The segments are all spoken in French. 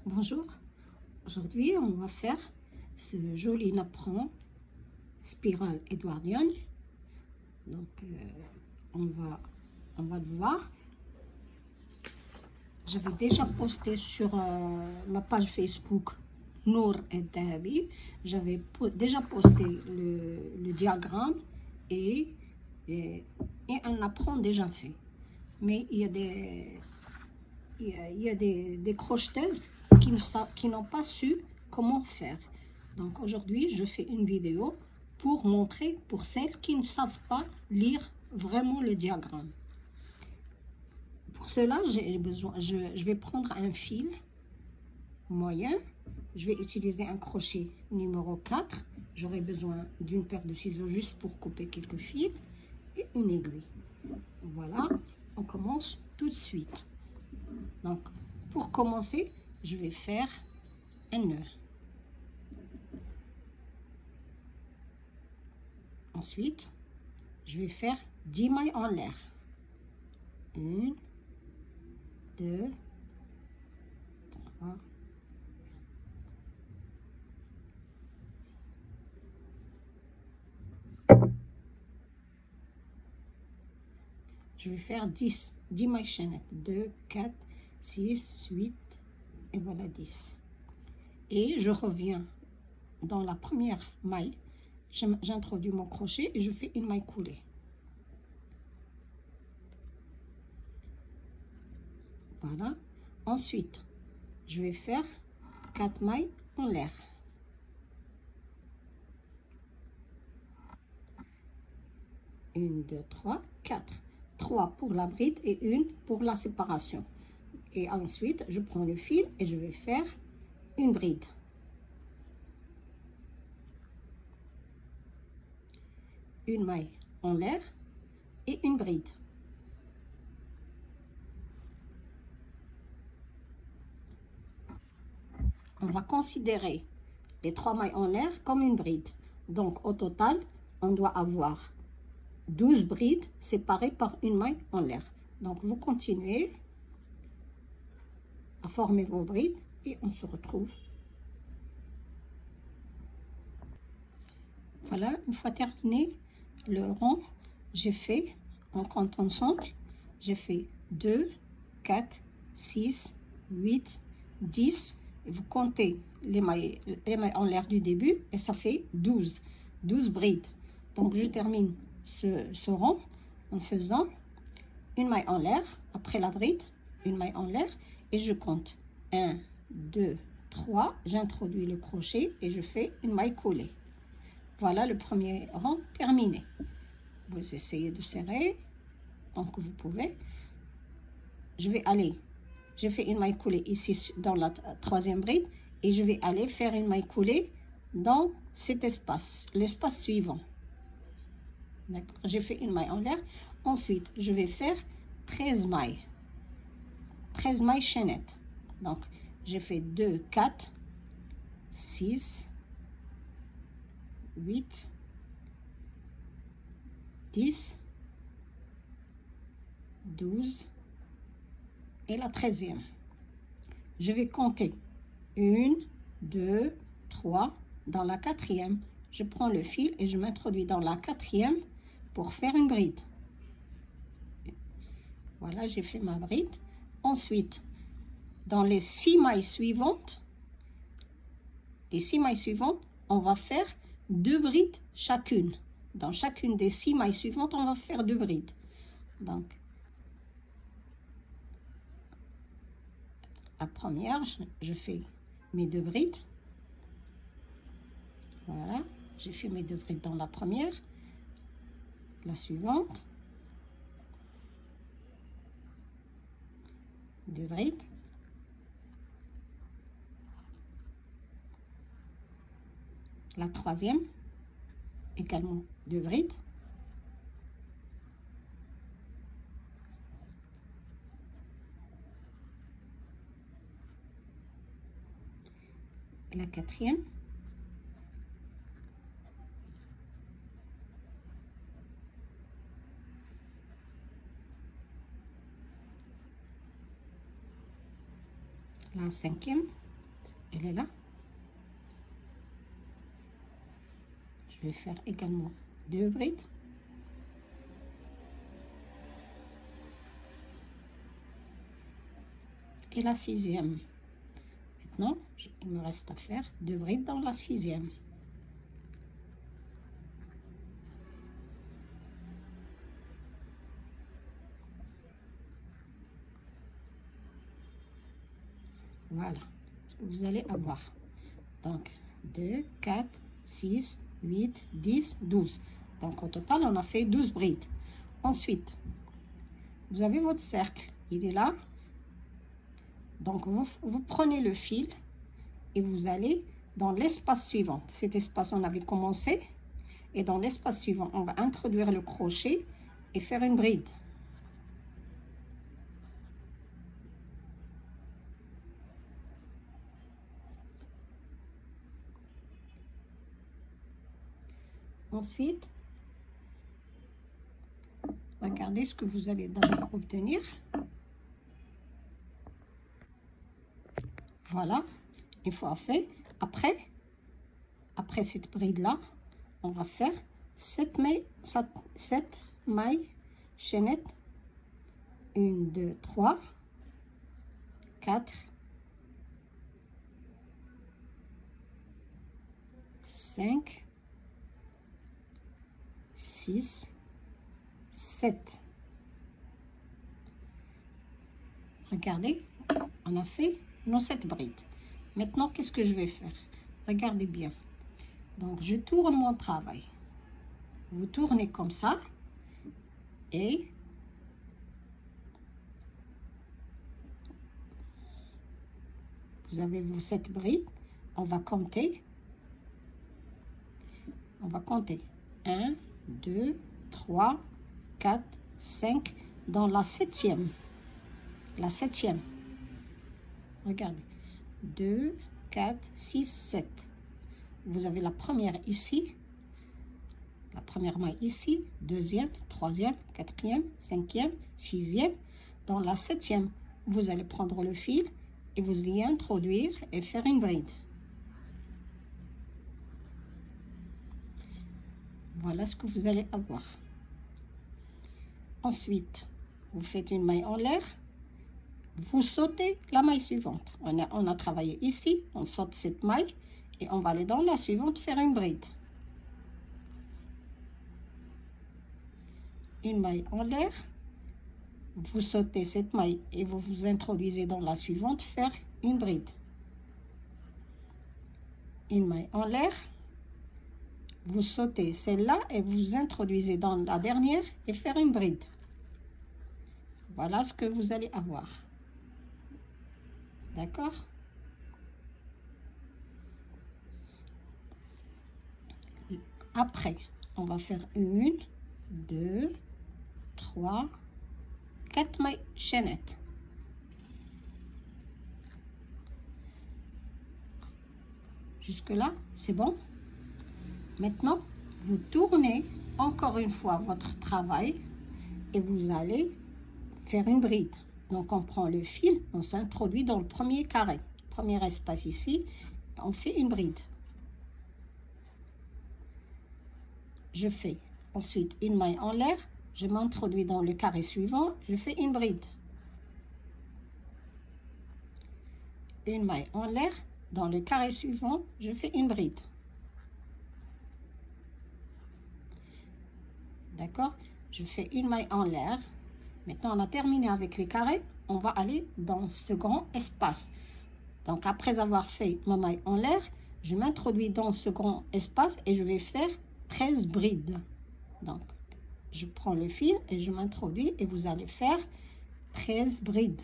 Bonjour, aujourd'hui on va faire ce joli napperon spirale édouardienne. Donc on va le voir. J'avais déjà posté sur ma page Facebook Nour El Dahabi. J'avais déjà posté le diagramme et un napperon déjà fait. Mais il y a des crocheteuses qui n'ont pas su comment faire. Donc aujourd'hui, je fais une vidéo pour montrer pour celles qui ne savent pas lire vraiment le diagramme. Pour cela, je vais prendre un fil moyen. Je vais utiliser un crochet numéro 4. J'aurai besoin d'une paire de ciseaux juste pour couper quelques fils et une aiguille. Voilà, on commence tout de suite. Donc, pour commencer, je vais faire un nœud. Ensuite, je vais faire 10 mailles en l'air. 1, 2, 3, 4. Je vais faire 10 mailles chaînettes. 2, 4, 6, 8 et voilà 10. Et je reviens dans la première maille. J'introduis mon crochet et je fais une maille coulée. Voilà. Ensuite, je vais faire 4 mailles en l'air. 1, 2, 3, 4. 3 pour la bride et 1 pour la séparation. Et ensuite, je prends le fil et je vais faire une bride. Une maille en l'air et une bride. On va considérer les 3 mailles en l'air comme une bride. Donc, au total, on doit avoir 12 brides séparées par une maille en l'air. Donc, vous continuez à former vos brides et on se retrouve. Voilà, une fois terminé le rond, j'ai fait, on compte ensemble, j'ai fait 2, 4, 6, 8, 10. Et vous comptez les mailles en l'air du début et ça fait 12 brides. Donc, je termine ce rond en faisant une maille en l'air, après la bride, une maille en l'air, et je compte 1, 2, 3, j'introduis le crochet et je fais une maille coulée. Voilà le premier rang terminé. Vous essayez de serrer, donc vous pouvez. Je vais aller, j'ai fait une maille coulée ici dans la troisième bride, et je vais aller faire une maille coulée dans cet espace, l'espace suivant. D'accord, j'ai fait une maille en l'air. Ensuite, je vais faire 13 mailles chaînettes. Donc, j'ai fait 2, 4, 6, 8, 10, 12 et la 13e. Je vais compter 1, 2, 3. Dans la 4e, je prends le fil et je m'introduis dans la 4e pour faire une bride. Voilà, j'ai fait ma bride. Ensuite, dans les 6 mailles suivantes, on va faire 2 brides chacune. Dans chacune des 6 mailles suivantes, on va faire 2 brides. Donc, la première, je fais mes 2 brides. Voilà, j'ai fait mes 2 brides dans la première. La suivante, 2 brides. La troisième, également 2 brides. La 4e. La 5e. elle est là. Je vais faire également 2 brides. Et la 6e. Maintenant, il me reste à faire 2 brides dans la 6e. Voilà ce que vous allez avoir. Donc, 2, 4, 6, 8, 10, 12. Donc, au total, on a fait 12 brides. Ensuite, vous avez votre cercle. Il est là. Donc, vous prenez le fil et vous allez dans l'espace suivant. Cet espace, on avait commencé. Et dans l'espace suivant, on va introduire le crochet et faire une bride. Ensuite, regardez ce que vous allez d'abord obtenir. Voilà, une fois fait. Après cette bride-là, on va faire 7 mailles chaînettes. 1, 2, 3, 4, 5, 6, 7. Regardez, on a fait nos 7 brides. Maintenant, qu'est-ce que je vais faire? Regardez bien. Donc, je tourne mon travail. Vous tournez comme ça. Et vous avez vos 7 brides. On va compter. On va compter. 1, 2, 3, 4, 5. Dans la 7e. La 7e. Regardez. 2, 4, 6, 7. Vous avez la première ici. La première maille ici. Deuxième, troisième, quatrième, cinquième, sixième. Dans la 7e, vous allez prendre le fil et vous y introduire et faire une bride. Voilà ce que vous allez avoir. Ensuite, vous faites une maille en l'air. Vous sautez la maille suivante. On a travaillé ici, on saute cette maille et on va aller dans la suivante faire une bride. Une maille en l'air. Vous sautez cette maille et vous vous introduisez dans la suivante, faire une bride. Une maille en l'air. Vous sautez celle-là et vous vous introduisez dans la dernière et faire une bride. Voilà ce que vous allez avoir. D'accord? Après, on va faire 1, 2, 3, 4 mailles chaînettes. Jusque-là, c'est bon? Maintenant, vous tournez encore une fois votre travail et vous allez faire une bride. Donc, on prend le fil, on s'introduit dans le premier carré, premier espace ici, on fait une bride. Je fais ensuite une maille en l'air, je m'introduis dans le carré suivant, je fais une bride. Une maille en l'air, dans le carré suivant, je fais une bride. D'accord? Je fais une maille en l'air. Maintenant, on a terminé avec les carrés. On va aller dans ce grand espace. Donc, après avoir fait ma maille en l'air, je m'introduis dans ce grand espace et je vais faire 13 brides. Donc, je prends le fil et je m'introduis et vous allez faire 13 brides.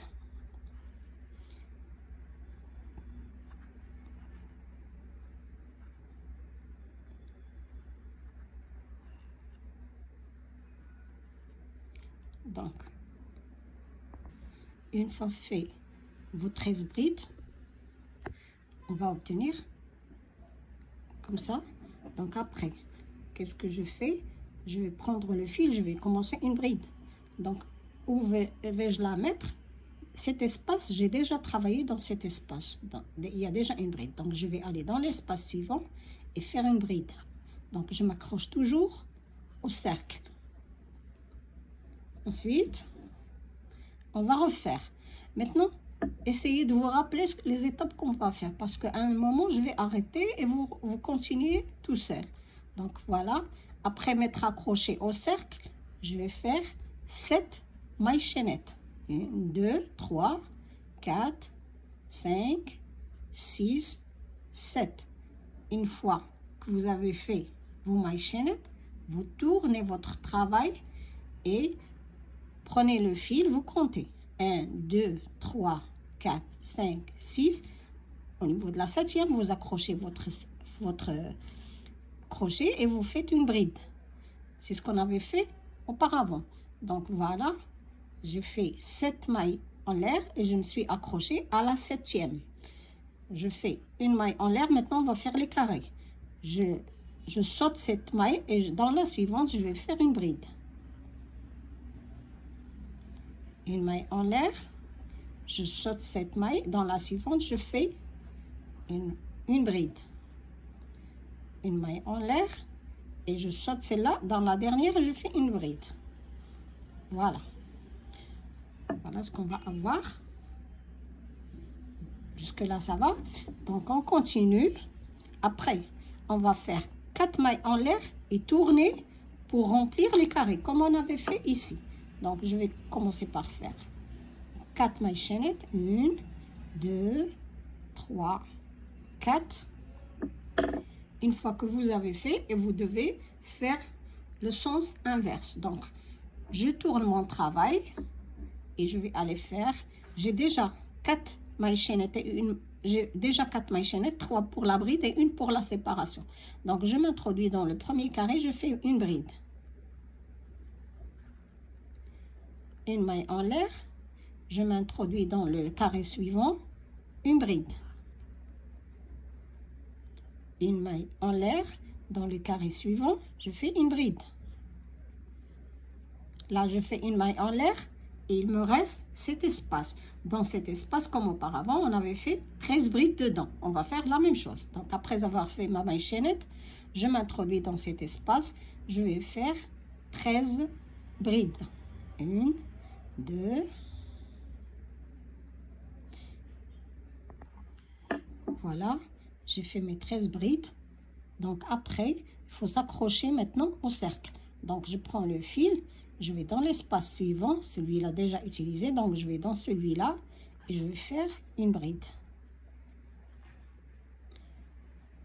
Donc, une fois fait vos 13 brides, on va obtenir comme ça. Donc après, qu'est-ce que je fais? Je vais prendre le fil, je vais commencer une bride. Donc, où vais-je la mettre? cet espace, j'ai déjà travaillé dans cet espace. Il y a déjà une bride. Donc, je vais aller dans l'espace suivant et faire une bride. Donc, je m'accroche toujours au cercle. Ensuite, on va refaire. Maintenant, essayez de vous rappeler les étapes qu'on va faire. Parce qu'à un moment, je vais arrêter et vous continuez tout seul. Donc, voilà. Après m'être accroché au cercle, je vais faire 7 mailles chaînettes. 1, 2, 3, 4, 5, 6, 7. Une fois que vous avez fait vos mailles chaînettes, vous tournez votre travail et prenez le fil, vous comptez. 1, 2, 3, 4, 5, 6. Au niveau de la 7e, vous accrochez votre crochet et vous faites une bride. C'est ce qu'on avait fait auparavant. Donc voilà. J'ai fait 7 mailles en l'air et je me suis accrochée à la 7e. Je fais une maille en l'air. Maintenant, on va faire les carrés. Je saute cette maille et dans la suivante, je vais faire une bride. Une maille en l'air. Je saute cette maille. Dans la suivante, je fais une bride. Une maille en l'air et je saute celle-là. Dans la dernière, je fais une bride. Voilà. Voilà ce qu'on va avoir. Jusque là, ça va. Donc, on continue. Après, on va faire 4 mailles en l'air et tourner pour remplir les carrés, comme on avait fait ici. Donc, je vais commencer par faire 4 mailles chaînettes. 1, 2, 3, 4. Une fois que vous avez fait, et vous devez faire le sens inverse. Donc, je tourne mon travail. Et je vais aller faire, j'ai déjà 4 mailles chaînettes et j'ai déjà 4 mailles chaînettes, 3 pour la bride et 1 pour la séparation. Donc, je m'introduis dans le premier carré, je fais une bride. Une maille en l'air, je m'introduis dans le carré suivant, une bride. Une maille en l'air, dans le carré suivant, je fais une bride. Là, je fais une maille en l'air. Et il me reste cet espace. Dans cet espace, comme auparavant, on avait fait 13 brides dedans. On va faire la même chose. Donc, après avoir fait ma maille chaînette, je m'introduis dans cet espace. Je vais faire 13 brides. 1, 2. Voilà, j'ai fait mes 13 brides. Donc, après, il faut s'accrocher maintenant au cercle. Donc, je prends le fil. Je vais dans l'espace suivant, celui-là déjà utilisé, donc je vais dans celui-là et je vais faire une bride.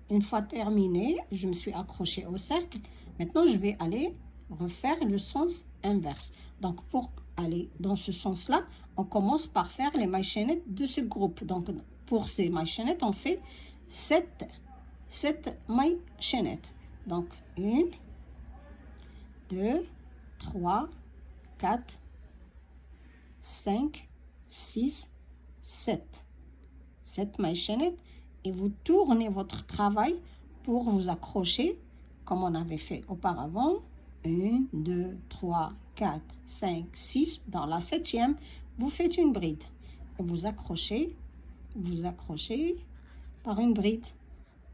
Une fois terminé, je me suis accrochée au cercle. Maintenant, je vais aller refaire le sens inverse. Donc, pour aller dans ce sens-là, on commence par faire les mailles chaînettes de ce groupe. Donc, pour ces mailles chaînettes, on fait 7 mailles chaînettes. Donc, 1, 2, 3, 4, 5, 6, 7. 7 mailles chaînettes et vous tournez votre travail pour vous accrocher comme on avait fait auparavant. 1, 2, 3, 4, 5, 6. Dans la 7e, vous faites une bride. Et vous accrochez par une bride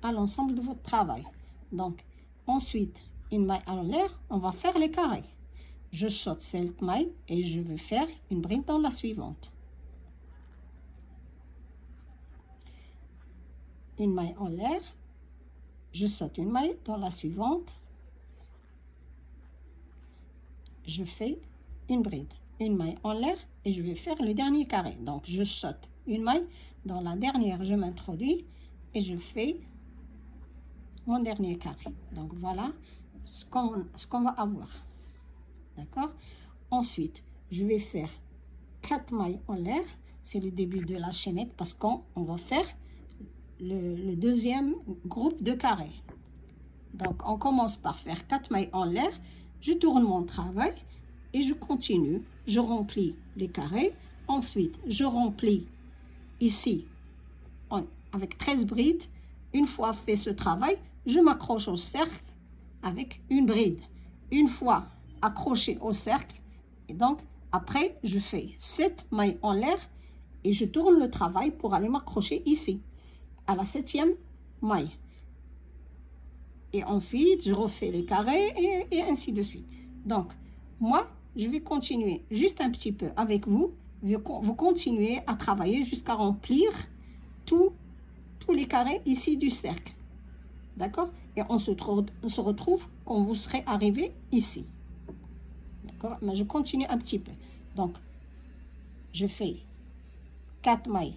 à l'ensemble de votre travail. Donc, ensuite, une maille en l'air, on va faire les carrés. Je saute cette maille et je vais faire une bride dans la suivante. Une maille en l'air, je saute une maille dans la suivante. Je fais une bride, une maille en l'air et je vais faire le dernier carré. Donc, je saute une maille. Dans la dernière, je m'introduis et je fais mon dernier carré. Donc, voilà ce qu'on va avoir. D'accord? Ensuite, je vais faire 4 mailles en l'air. C'est le début de la chaînette parce qu'on va faire le deuxième groupe de carrés. Donc, on commence par faire 4 mailles en l'air. Je tourne mon travail et je continue. Je remplis les carrés. Ensuite, je remplis ici avec 13 brides. Une fois fait ce travail, je m'accroche au cercle avec une bride. Une fois accroché au cercle, et donc après, je fais 7 mailles en l'air et je tourne le travail pour aller m'accrocher ici, à la 7e maille. Et ensuite, je refais les carrés et ainsi de suite. Donc, moi, je vais continuer juste un petit peu avec vous. Vous continuez à travailler jusqu'à remplir tous les carrés ici du cercle. D'accord? Et on se retrouve quand vous serez arrivé ici. D'accord? Mais je continue un petit peu. Donc, je fais 4 mailles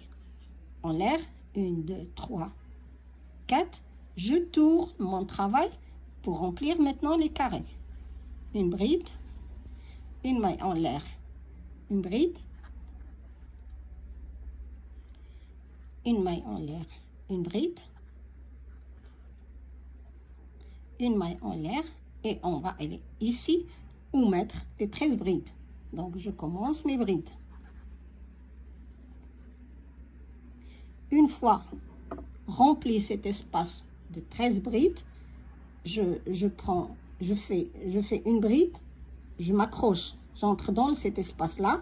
en l'air. 1, 2, 3, 4. Je tourne mon travail pour remplir maintenant les carrés. Une bride, une maille en l'air, une bride, une maille en l'air, une bride, une maille en l'air et on va aller ici où mettre les 13 brides. Donc je commence mes brides. Une fois rempli cet espace de 13 brides, je fais une bride, je m'accroche, j'entre dans cet espace-là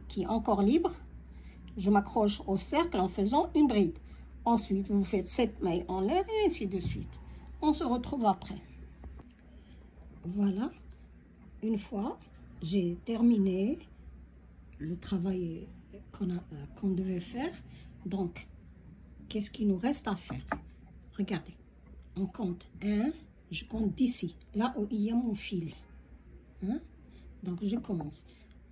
qui est encore libre, je m'accroche au cercle en faisant une bride. Ensuite, vous faites 7 mailles en l'air et ainsi de suite. On se retrouve après. Voilà, une fois j'ai terminé le travail qu'on devait faire, donc qu'est-ce qu'il nous reste à faire? Regardez, on compte 1, je compte d'ici, là où il y a mon fil. Hein? Donc je commence.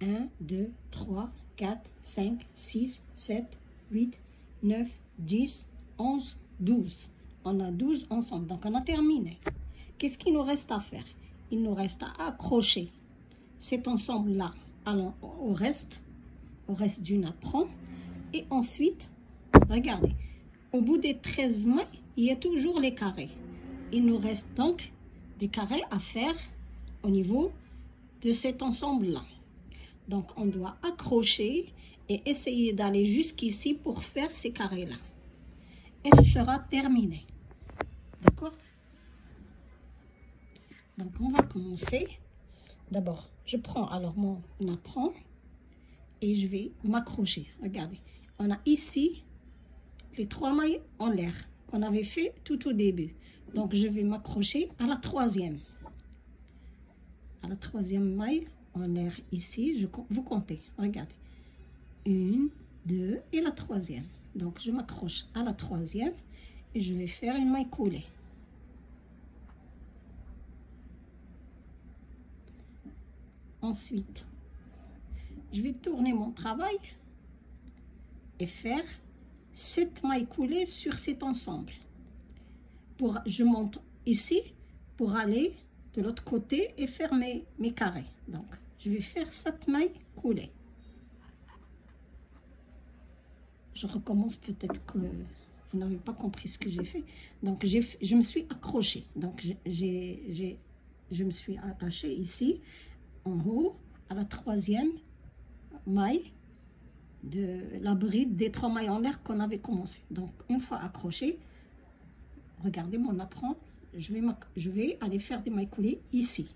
1, 2, 3, 4, 5, 6, 7, 8, 9, 10, 11, 12. On a 12 ensemble, donc on a terminé. Qu'est-ce qu'il nous reste à faire? Il nous reste à accrocher cet ensemble-là au reste du napperon. Et ensuite, regardez, au bout des 13 mailles, il y a toujours les carrés. Il nous reste donc des carrés à faire au niveau de cet ensemble-là. Donc, on doit accrocher et essayer d'aller jusqu'ici pour faire ces carrés-là. Et ce sera terminé. D'accord? Donc, on va commencer. D'abord, je prends alors mon napperon et je vais m'accrocher. Regardez, on a ici les 3 mailles en l'air qu'on avait fait tout au début. Donc, je vais m'accrocher à la 3e. À la 3e maille en l'air ici, vous comptez, regardez. 1, 2 et la 3e. Donc, je m'accroche à la 3e et je vais faire une maille coulée. Ensuite, je vais tourner mon travail et faire 7 mailles coulées sur cet ensemble. Je monte ici pour aller de l'autre côté et faire mes carrés. Donc, je vais faire 7 mailles coulées. Je recommence, peut-être que vous n'avez pas compris ce que j'ai fait. Donc, je me suis accrochée. Donc, je me suis attachée ici, en haut, à la 3e maille de la bride des 3 mailles en l'air qu'on avait commencé. Donc, une fois accrochée, regardez mon napperon, je vais aller faire des mailles coulées ici.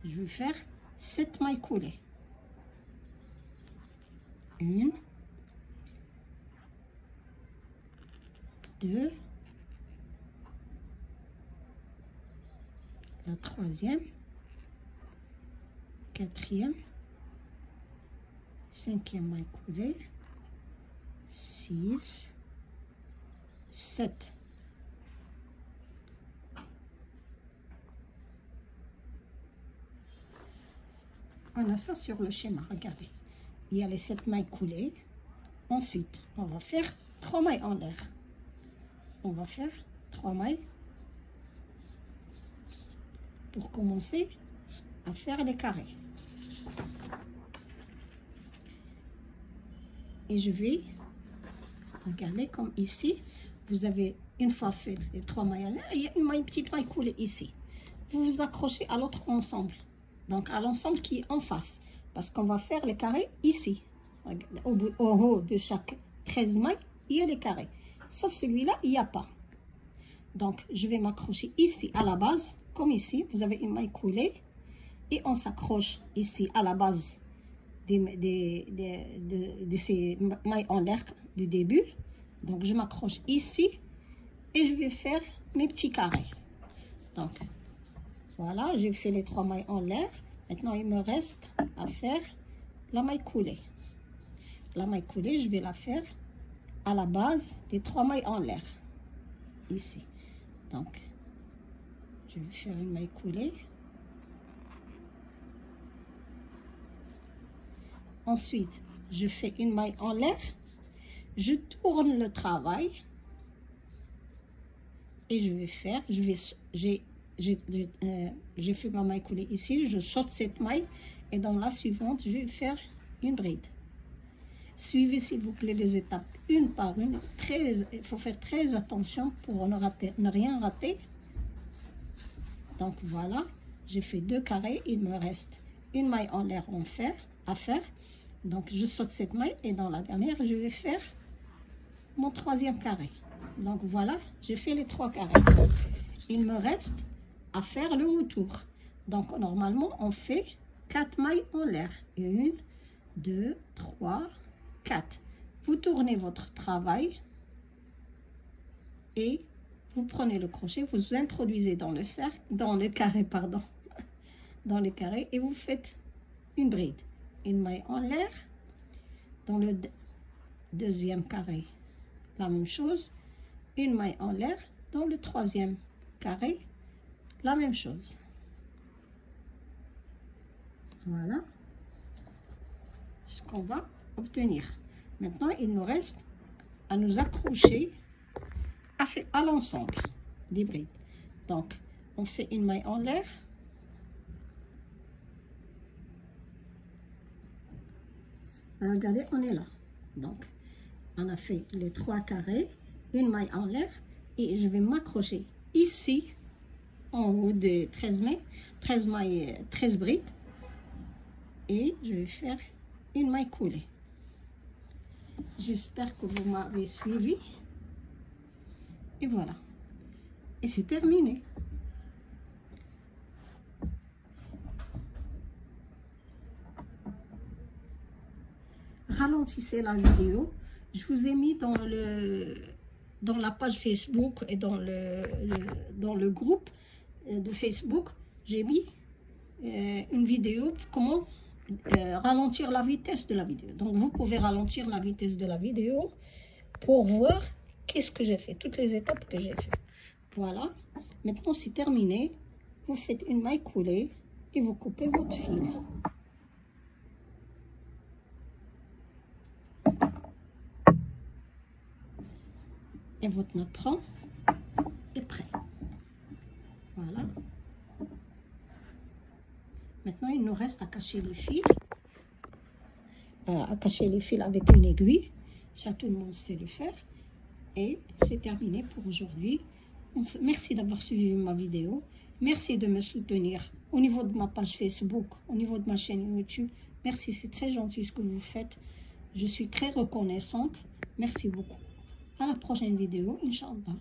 Je vais faire 7 mailles coulées. 1, 2, la 3e, 4e, 5e maille coulée, 6, 7. On a ça sur le schéma, regardez. Il y a les 7 mailles coulées. Ensuite, on va faire 3 mailles en l'air. On va faire 3 mailles pour commencer à faire les carrés. Et je vais, regardez comme ici, vous avez une fois fait les 3 mailles en l'air, il y a une petite maille coulée ici. Vous vous accrochez à l'autre ensemble, donc à l'ensemble qui est en face, parce qu'on va faire les carrés ici. Au haut de chaque 13 mailles, il y a les carrés. Sauf celui-là, il n'y a pas. Donc, je vais m'accrocher ici à la base, comme ici, vous avez une maille coulée, et on s'accroche ici à la base de ces mailles en l'air du début. Donc je m'accroche ici et je vais faire mes petits carrés. Donc voilà, j'ai fait les 3 mailles en l'air. Maintenant il me reste à faire la maille coulée. La maille coulée, je vais la faire à la base des 3 mailles en l'air ici. Donc je vais faire une maille coulée. Ensuite, je fais une maille en l'air, je tourne le travail et je vais faire, j'ai fait ma maille coulée ici, je saute cette maille et dans la suivante, je vais faire une bride. Suivez s'il vous plaît les étapes une par une, il faut faire très attention pour ne rien rater. Donc voilà, j'ai fait 2 carrés, il me reste une maille en l'air à faire. Donc je saute cette maille et dans la dernière je vais faire mon 3e carré. Donc voilà, j'ai fait les 3 carrés. Il me reste à faire le retour. Donc normalement on fait 4 mailles en l'air. 1, 2, 3, 4. Vous tournez votre travail et vous prenez le crochet, vous introduisez dans le cercle, dans le carré, pardon, dans le carré et vous faites une bride. Une maille en l'air, dans le 2e carré, la même chose, une maille en l'air, dans le 3e carré, la même chose. Voilà ce qu'on va obtenir. Maintenant, il nous reste à nous accrocher à l'ensemble des brides. Donc, on fait une maille en l'air. Regardez, on est là. Donc, on a fait les 3 carrés, une maille en l'air et je vais m'accrocher ici en haut de 13 brides et je vais faire une maille coulée. J'espère que vous m'avez suivi et voilà, et c'est terminé. Ralentissez la vidéo. Je vous ai mis dans la page Facebook et dans le groupe de Facebook, j'ai mis une vidéo comment ralentir la vitesse de la vidéo. Donc vous pouvez ralentir la vitesse de la vidéo pour voir qu'est-ce que j'ai fait, toutes les étapes que j'ai fait. Voilà, maintenant c'est terminé. Vous faites une maille coulée et vous coupez votre fil. Et votre napperon est prêt. Voilà. Maintenant, il nous reste à cacher le fil. À cacher les fils avec une aiguille. Ça, tout le monde sait le faire. Et c'est terminé pour aujourd'hui. Merci d'avoir suivi ma vidéo. Merci de me soutenir au niveau de ma page Facebook, au niveau de ma chaîne YouTube. Merci, c'est très gentil ce que vous faites. Je suis très reconnaissante. Merci beaucoup. À la prochaine vidéo, Inch'Allah.